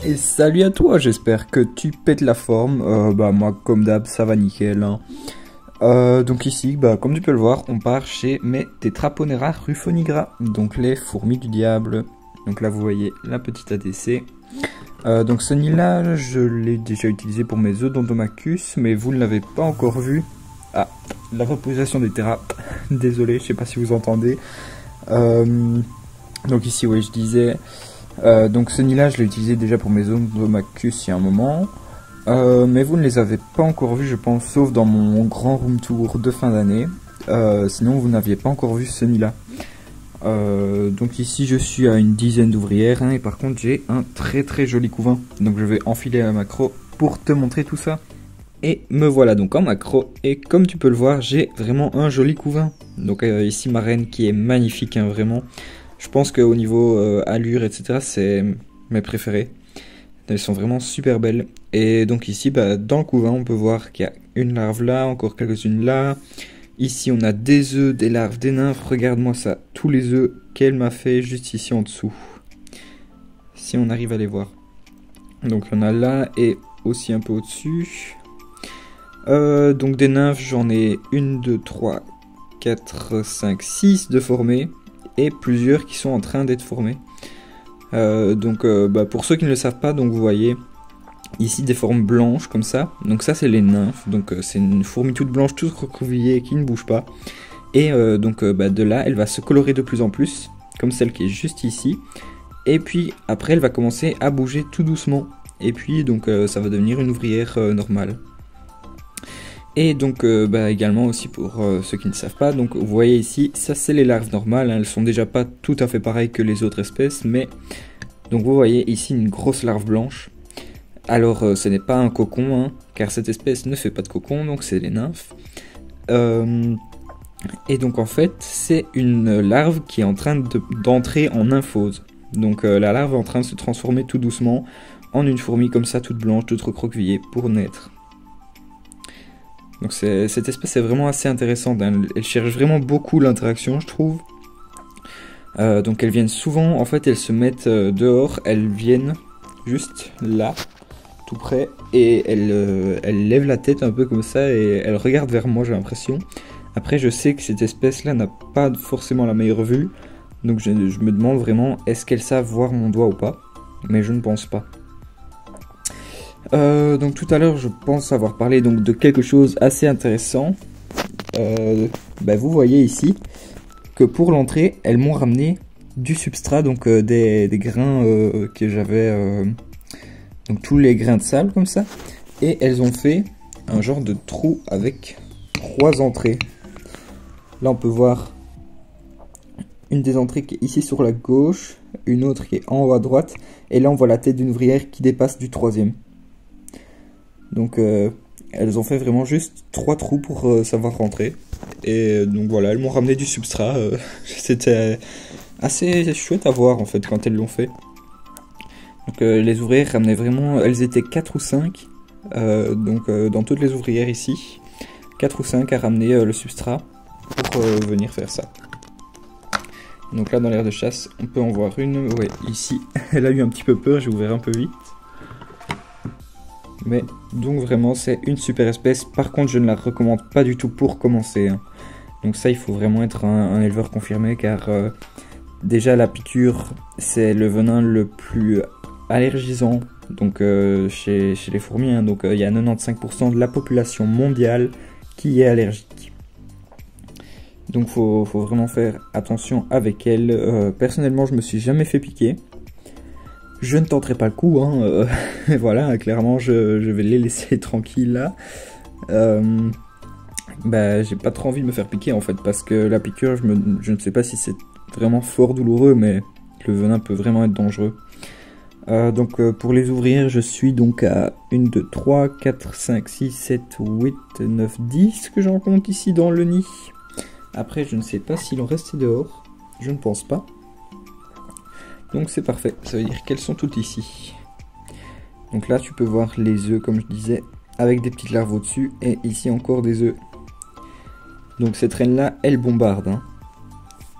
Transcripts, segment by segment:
Et salut à toi, j'espère que tu pètes la forme. Moi comme d'hab ça va nickel, hein. Donc ici, comme tu peux le voir, on part chez mes Tetraponera rufonigra, donc les fourmis du diable. Donc là vous voyez la petite ADC. Donc ce nid là, je l'ai déjà utilisé pour mes Odontomachus, mais vous ne l'avez pas encore vu. Ah, la reposition des terras, désolé, je sais pas si vous entendez. Donc ici, oui, je disais... donc ce nid là je l'ai utilisé déjà pour mes Odontomachus il y a un moment, mais vous ne les avez pas encore vus je pense, sauf dans mon grand room tour de fin d'année. Sinon vous n'aviez pas encore vu ce nid là. Donc ici je suis à une dizaine d'ouvrières, hein, et par contre j'ai un très joli couvain, donc je vais enfiler la macro pour te montrer tout ça. Et me voilà donc en macro, et comme tu peux le voir j'ai vraiment un joli couvain. Donc ici ma reine qui est magnifique, hein, vraiment. Je pense qu'au niveau allure, etc., c'est mes préférées. Elles sont vraiment super belles. Et donc ici, dans le couvain, on peut voir qu'il y a une larve là, encore quelques-unes là. Ici, on a des œufs, des larves, des nymphes. Regarde-moi ça, tous les œufs qu'elle m'a fait juste ici en dessous. Si on arrive à les voir. Donc il y en a là et aussi un peu au-dessus. Donc des nymphes, j'en ai 1, 2, 3, 4, 5, 6 de formées. Et plusieurs qui sont en train d'être formés. Pour ceux qui ne le savent pas, donc vous voyez ici des formes blanches comme ça. Donc ça c'est les nymphes. Donc c'est une fourmi toute blanche, toute recroquevillée qui ne bouge pas. Et de là, elle va se colorer de plus en plus, comme celle qui est juste ici. Et puis après, elle va commencer à bouger tout doucement. Et puis ça va devenir une ouvrière normale. Et donc également aussi pour ceux qui ne savent pas, donc vous voyez ici, ça c'est les larves normales, hein, elles sont déjà pas tout à fait pareilles que les autres espèces, mais donc vous voyez ici une grosse larve blanche. Alors ce n'est pas un cocon, hein, car cette espèce ne fait pas de cocon, donc c'est les nymphes. Et donc en fait c'est une larve qui est en train d'entrer en nymphose. Donc la larve est en train de se transformer tout doucement en une fourmi comme ça, toute blanche, toute recroquevillée pour naître. Donc cette espèce est vraiment assez intéressante, hein. Elle cherche vraiment beaucoup l'interaction, je trouve. Donc elles viennent souvent, en fait elles se mettent dehors, elles viennent juste là, tout près, et elles lèvent la tête un peu comme ça et elles regardent vers moi, j'ai l'impression. Après je sais que cette espèce là n'a pas forcément la meilleure vue, donc je me demande vraiment est-ce qu'elles savent voir mon doigt ou pas, mais je ne pense pas. Donc tout à l'heure je pense avoir parlé donc de quelque chose assez intéressant. Vous voyez ici que pour l'entrée elles m'ont ramené du substrat, donc des grains que j'avais, donc tous les grains de sable comme ça, et elles ont fait un genre de trou avec 3 entrées. Là on peut voir une des entrées qui est ici sur la gauche, une autre qui est en haut à droite, et là on voit la tête d'une ouvrière qui dépasse du 3e. Donc elles ont fait vraiment juste 3 trous pour savoir rentrer. Et donc voilà, elles m'ont ramené du substrat. C'était assez chouette à voir en fait quand elles l'ont fait. Donc les ouvrières ramenaient vraiment, elles étaient 4 ou 5. Dans toutes les ouvrières ici, 4 ou 5 à ramener le substrat pour venir faire ça. Donc là dans l'aire de chasse, on peut en voir une. Ouais, ici, elle a eu un petit peu peur, j'ai ouvert un peu vite. Mais donc vraiment c'est une super espèce. Par contre je ne la recommande pas du tout pour commencer, hein. Donc ça il faut vraiment être un éleveur confirmé, car déjà la piqûre c'est le venin le plus allergisant donc chez les fourmis, hein. Donc il y a 95% de la population mondiale qui est allergique. Donc faut vraiment faire attention avec elle. Personnellement je me suis jamais fait piquer. Je ne tenterai pas le coup, hein. Voilà, clairement je vais les laisser tranquilles là. J'ai pas trop envie de me faire piquer en fait, parce que la piqûre, je ne sais pas si c'est vraiment fort douloureux, mais le venin peut vraiment être dangereux. Pour les ouvrières, je suis donc à 1, 2, 3, 4, 5, 6, 7, 8, 9, 10 que j'en compte ici dans le nid. Après, je ne sais pas s'il en restait dehors, je ne pense pas. Donc c'est parfait, ça veut dire qu'elles sont toutes ici. Donc là tu peux voir les œufs comme je disais, avec des petites larves au-dessus, et ici encore des œufs. Donc cette reine là, elle bombarde, hein.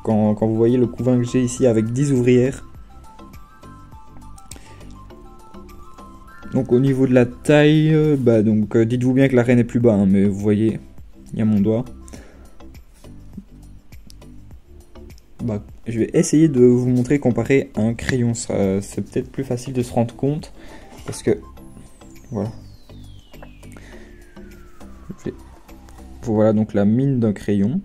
Quand vous voyez le couvain que j'ai ici avec 10 ouvrières, Donc au niveau de la taille, dites-vous bien que la reine est plus bas, hein, mais vous voyez, il y a mon doigt. Je vais essayer de vous montrer comparé à un crayon, c'est peut-être plus facile de se rendre compte, parce que, voilà. Voilà donc la mine d'un crayon.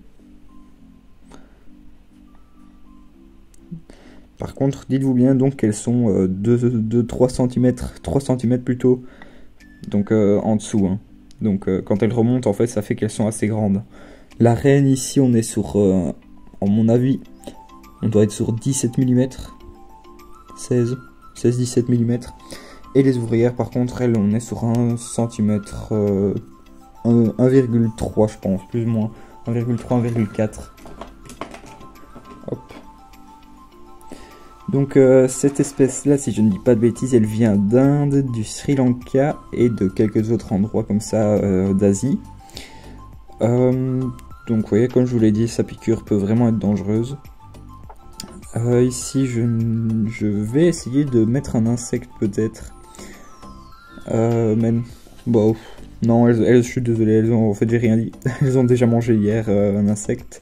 Par contre, dites-vous bien donc qu'elles sont de 3 cm, 3 cm plutôt, donc en dessous. Hein. Donc quand elles remontent, en fait, ça fait qu'elles sont assez grandes. La reine ici, on est sur, en mon avis, on doit être sur 17 mm, 16-17 mm. Et les ouvrières, par contre, elles, on est sur 1 cm, 1,3 je pense, plus ou moins, 1,3, 1,4. Hop. Donc cette espèce là, si je ne dis pas de bêtises, elle vient d'Inde, du Sri Lanka et de quelques autres endroits comme ça d'Asie. Donc vous voyez, comme je vous l'ai dit, sa piqûre peut vraiment être dangereuse. Ici je vais essayer de mettre un insecte peut-être. Mais bon, non, je suis désolé, elles ont, en fait j'ai rien dit. Elles ont déjà mangé hier un insecte.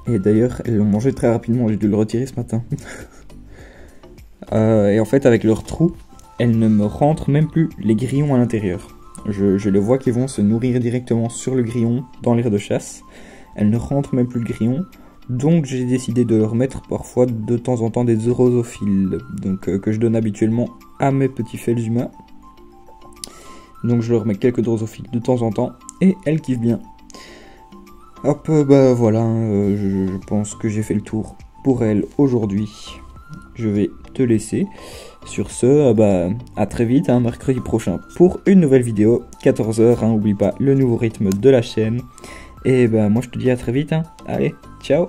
Et d'ailleurs, elles l'ont mangé très rapidement, j'ai dû le retirer ce matin. Et en fait, avec leur trou, elles ne me rentrent même plus les grillons à l'intérieur. Je les vois qui vont se nourrir directement sur le grillon, dans l'aire de chasse. Elles ne rentrent même plus le grillon. Donc j'ai décidé de leur mettre parfois de temps en temps des drosophiles. Donc que je donne habituellement à mes petits fels humains. Donc je leur mets quelques drosophiles de temps en temps. Et elles kiffent bien. Hop, voilà, je pense que j'ai fait le tour pour elle aujourd'hui. Je vais te laisser. Sur ce, à très vite, hein, mercredi prochain pour une nouvelle vidéo, 14 h, hein, oublie pas le nouveau rythme de la chaîne. Et moi je te dis à très vite, hein. Allez, ciao.